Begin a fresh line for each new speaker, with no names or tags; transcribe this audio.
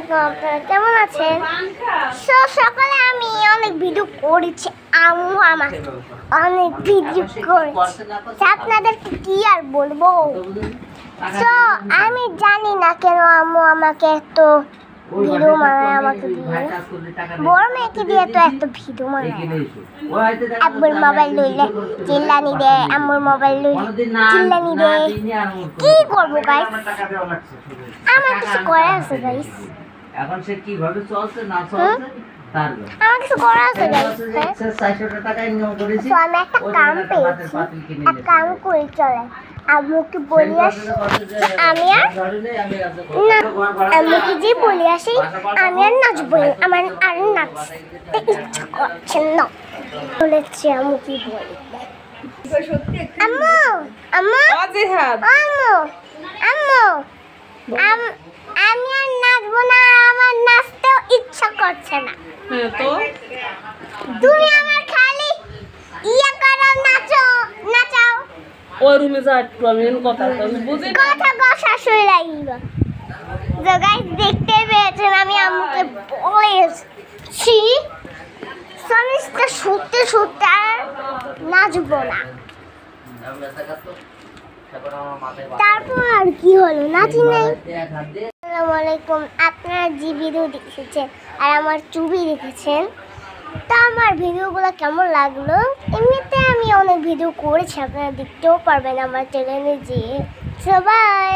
আলাইকুম, আপনারা কেমন আছেন? সকালে আমি অনেক ভিডিও করেছি, আম্মু আমাকে অনেক ভিডিও করেছে, আপনাদেরকে কি আর বলবো। তো আমি জানি না কেন আম্মু আমাকে এত ভিডিও বানায়, আমাকে দিয়ে বড় মেয়েকে দিয়ে তো এত ভিডিও বানায়। আব্বুর মোবাইল লইলে চিল্লানি দে, আম্মুর মোবাইল লইলে চিল্লানি দে। কি করবো গাইস, আমার কিছু করার আছে গাইস।
এখন সে কিভাবে চলছে না চলছে তার
আমার কিছু করার আছে গাইস।
400 টাকা ইনকাম করেছি,
তো আমি একটা কাম পেয়েছি, এক কাম করে চলে আম্মুকে বলি আসি, আমি আর না আম্মুকে যে বলি আসি আমি আর নাচবো, আমার আর নাচতে ইচ্ছা করছে না। বলেছি আম্মুকে বলি, আম্মু আম্মু আম্মু আম্মু আমি আর নাচবো না, আমার নাচতেও ইচ্ছা করছে না।
তো
তুমি আমার খালি ইয়া করো, নাচাও।
ওই রুমে যা, একটু আমি কথা বুঝি না।
কথা শাশুড়ি লাগিব। তো গাইস দেখতে পেয়েছেন আমি আম্মুকে বলেছি সমিস্তা শুতে শুতে আর নাচবো না। তারপর আর কি হলো, নাচি নাই। আসসালামু আলাইকুম, আপনারা যে ভিডিও দেখেছেন আর আমার চুবি দেখেছেন, তা আমার ভিডিওগুলো কেমন লাগলো? এমনিতে আমি অনেক ভিডিও করেছি, আপনারা দেখতেও পারবেন আমার চ্যানেলে যেয়ে। সবাই